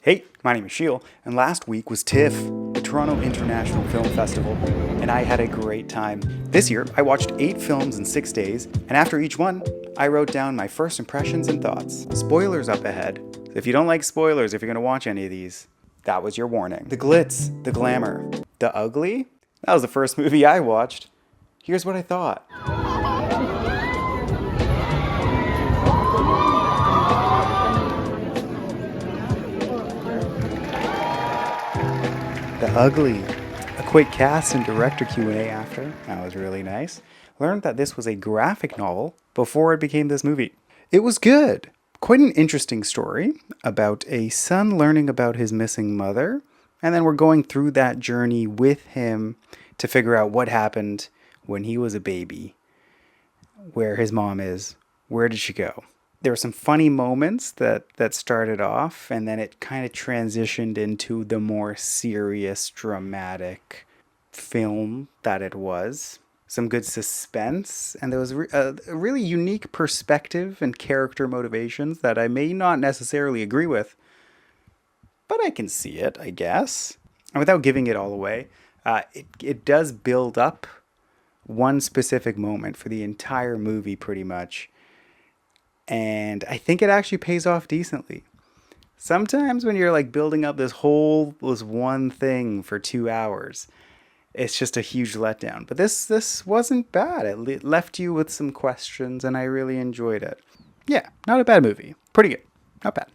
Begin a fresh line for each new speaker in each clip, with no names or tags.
Hey, my name is Sheil, and last week was TIFF, the Toronto International Film Festival, and I had a great time. This year, I watched 8 films in 6 days, and after each one, I wrote down my first impressions and thoughts. Spoilers up ahead. If you don't like spoilers, if you're going to watch any of these, that was your warning. The glitz, the glamour, the ugly? That was the first movie I watched. Here's what I thought. The ugly. A quick cast and director Q&A after. That was really nice. Learned that this was a graphic novel before it became this movie. It was good. Quite an interesting story about a son learning about his missing mother, and then we're going through that journey with him to figure out what happened when he was a baby, where his mom is, where did she go. There were some funny moments that started off, and then it kind of transitioned into the more serious, dramatic film that it was. Some good suspense, and there was a really unique perspective and character motivations that I may not necessarily agree with, but I can see it, I guess. And without giving it all away, it does build up one specific moment for the entire movie, pretty much. And I think it actually pays off decently. Sometimes when you're like building up this one thing for 2 hours, it's just a huge letdown. But this wasn't bad. It left you with some questions, and I really enjoyed it. Yeah, not a bad movie. Pretty good. Not bad.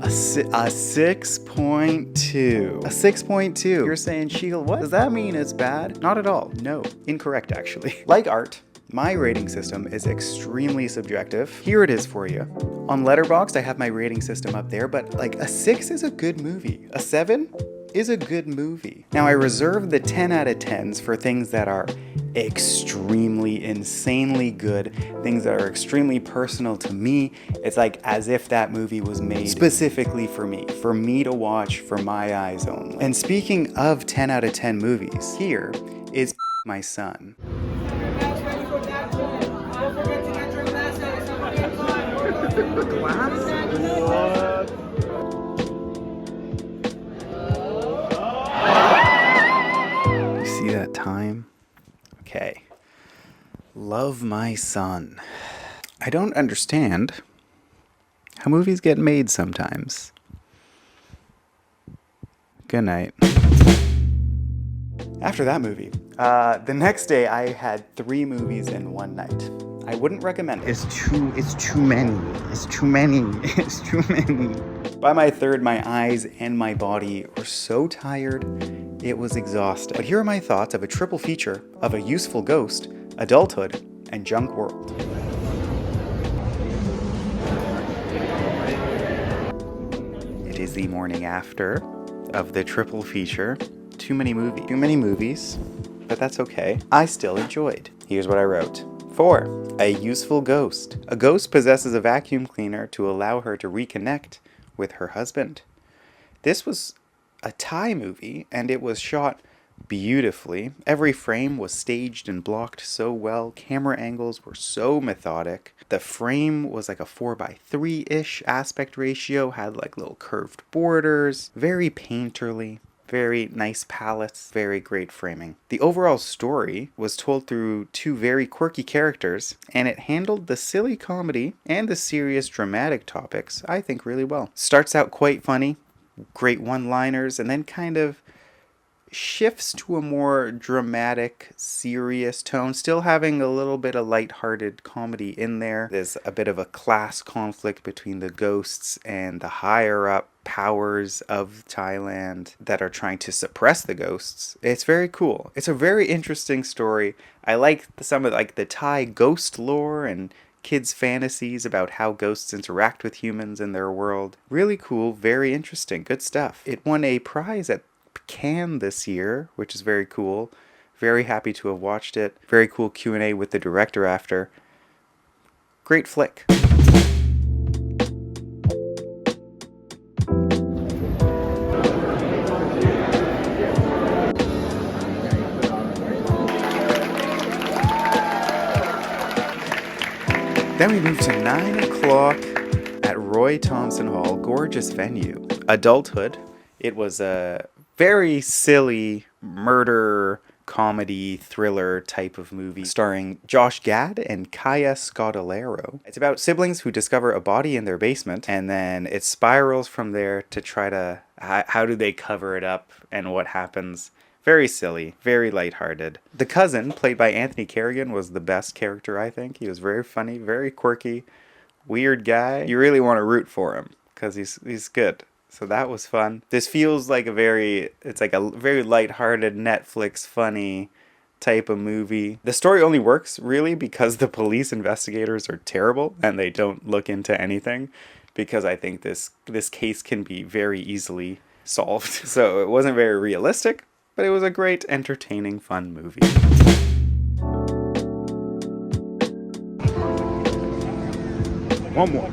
A 6.2. A 6.2. You're saying, Sheil, what? Does that mean it's bad? Not at all. No. Incorrect, actually. Like art, my rating system is extremely subjective. Here it is for you. On Letterboxd, I have my rating system up there, but like a 6 is a good movie. A 7 is a good movie. Now, I reserve the 10 out of 10s for things that are extremely, insanely good, things that are extremely personal to me. It's like as if that movie was made specifically for me to watch, for my eyes only. And speaking of 10 out of 10 movies, here is My Son. You see that time? Okay. Love My Son. I don't understand how movies get made sometimes. Good night. After that movie, the next day I had 3 movies in one night. I wouldn't recommend it. It's too many. By my third, my eyes and my body were so tired, it was exhausting. But here are my thoughts of a triple feature of A Useful Ghost, Adulthood, and Junk World. It is the morning after of the triple feature. Too many movies, but that's okay. I still enjoyed. Here's what I wrote. 4. A useful ghost. A ghost possesses a vacuum cleaner to allow her to reconnect with her husband. This was a Thai movie, and it was shot beautifully. Every frame was staged and blocked so well. Camera angles were so methodic. The frame was like a 4:3-ish aspect ratio, had like little curved borders, very painterly. Very nice palettes, very great framing. The overall story was told through 2 very quirky characters, and it handled the silly comedy and the serious dramatic topics, I think, really well. Starts out quite funny, great one-liners, and then kind of shifts to a more dramatic, serious tone, still having a little bit of lighthearted comedy in there. There's a bit of a class conflict between the ghosts and the higher-up powers of Thailand that are trying to suppress the ghosts. It's very cool. It's a very interesting story. I like some of the Thai ghost lore and kids' fantasies about how ghosts interact with humans in their world. Really cool, very interesting, good stuff. It won a prize at Cannes this year, which is very cool. Very happy to have watched it. Very cool Q&A with the director after. Great flick. Then we moved to 9 o'clock Roy Thompson Hall, gorgeous venue. Adulthood. It was a very silly murder comedy thriller type of movie starring Josh Gad and Kaya Scodelario. It's about siblings who discover a body in their basement, and then it spirals from there to try to how do they cover it up and what happens. Very silly, very lighthearted. The cousin, played by Anthony Carrigan, was the best character, I think. He was very funny, very quirky, weird guy. You really want to root for him because he's good. So that was fun. This feels like it's like a very lighthearted Netflix funny type of movie. The story only works really because the police investigators are terrible and they don't look into anything, because I think this case can be very easily solved. So it wasn't very realistic, but it was a great, entertaining, fun movie. One more.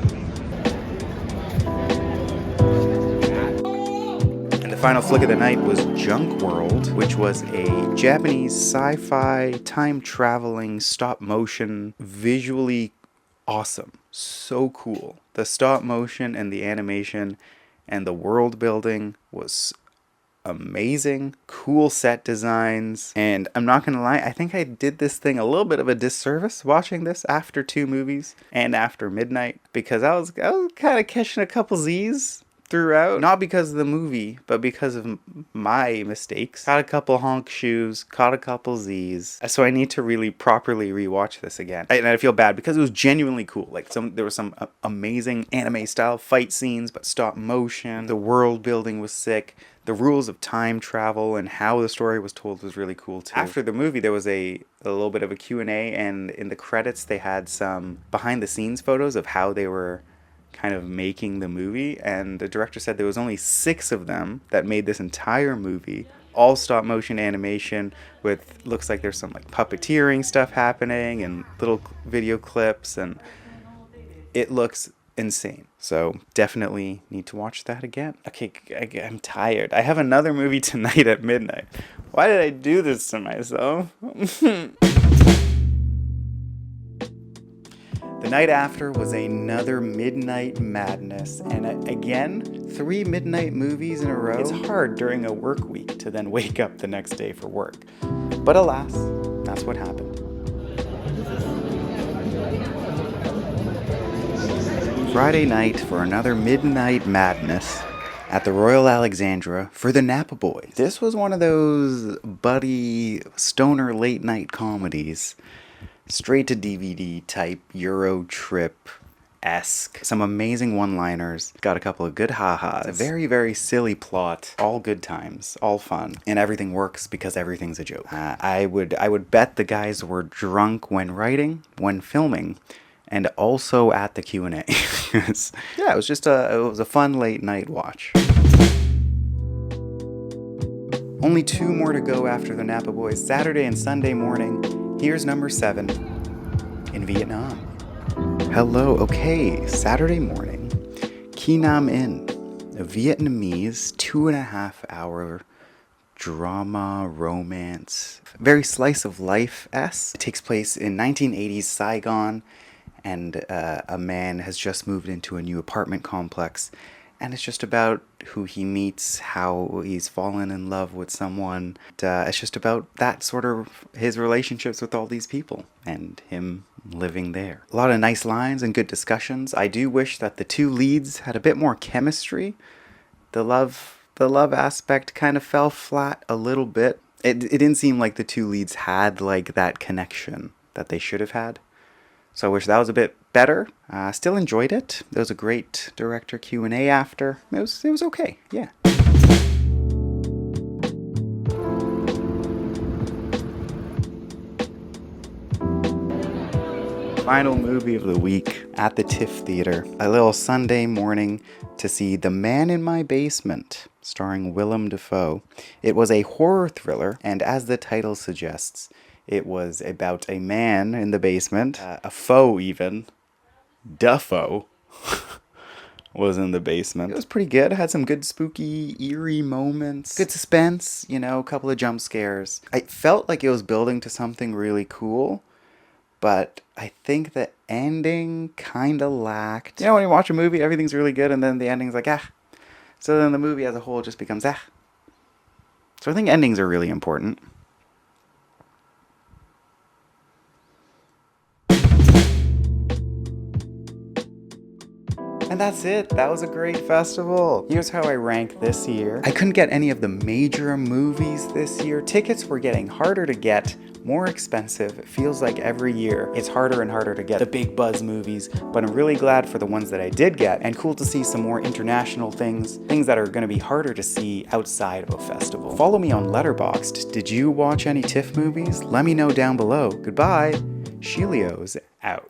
Final flick of the night was Junk World, which was a Japanese sci-fi time-traveling stop-motion, visually awesome. So cool. The stop-motion and the animation and the world building was amazing. Cool set designs. And I'm not gonna lie, I think I did this thing a little bit of a disservice watching this after 2 movies and after midnight, because I was kind of catching a couple Z's throughout, not because of the movie, but because of my mistakes. Caught a couple honk shoes, caught a couple Z's. So I need to really properly rewatch this again. And I feel bad because it was genuinely cool. Like there were some amazing anime style fight scenes, but stop motion. The world building was sick. The rules of time travel and how the story was told was really cool too. After the movie, there was a little bit of a Q&A, and in the credits they had some behind the scenes photos of how they were kind of making the movie, and the director said there was only 6 of them that made this entire movie, all stop motion animation with, looks like there's some like puppeteering stuff happening and little video clips, and it looks insane. So definitely need to watch that again. Okay, I'm tired. I have another movie tonight at midnight. Why did I do this to myself? The night after was another midnight madness, and again, 3 midnight movies in a row. It's hard during a work week to then wake up the next day for work. But alas, that's what happened. Friday night for another midnight madness at the Royal Alexandra for the Napa Boys. This was one of those buddy stoner late night comedies. Straight to DVD type Euro trip-esque. Some amazing one-liners. Got a couple of good ha-has. A very, very silly plot. All good times. All fun. And everything works because everything's a joke. I would bet the guys were drunk when writing, when filming, and also at the Q&A. Yeah, it was a fun late night watch. Only 2 more to go after the Napa Boys. Saturday and Sunday morning. Here's number 7, in Vietnam. Hello, okay, Saturday morning, Ki Nam In, a Vietnamese 2.5-hour drama, romance, very slice of life-esque. It takes place in 1980s Saigon, and a man has just moved into a new apartment complex, and it's just about who he meets, how he's fallen in love with someone. It's just about that sort of his relationships with all these people and him living there. A lot of nice lines and good discussions. I do wish that the 2 leads had a bit more chemistry. The love aspect kind of fell flat a little bit. It didn't seem like the 2 leads had like that connection that they should have had. So I wish that was a bit better. Still enjoyed it. There was a great director Q&A after. It was okay, yeah. Final movie of the week at the TIFF Theater. A little Sunday morning to see The Man in My Basement, starring Willem Dafoe. It was a horror thriller, and as the title suggests, it was about a man in the basement, a foe even, Duffo, was in the basement. It was pretty good. It had some good spooky, eerie moments. Good suspense, a couple of jump scares. I felt like it was building to something really cool, but I think the ending kind of lacked. You know, when you watch a movie, everything's really good, and then the ending's like, ah. So then the movie as a whole just becomes, ah. So I think endings are really important. And that's it. That was a great festival. Here's how I rank this year. I couldn't get any of the major movies this year. Tickets were getting harder to get, more expensive. It feels like every year it's harder and harder to get the big buzz movies, but I'm really glad for the ones that I did get, and cool to see some more international things that are going to be harder to see outside of a festival. Follow me on Letterboxd. Did you watch any TIFF movies? Let me know down below. Goodbye. Sheelios out.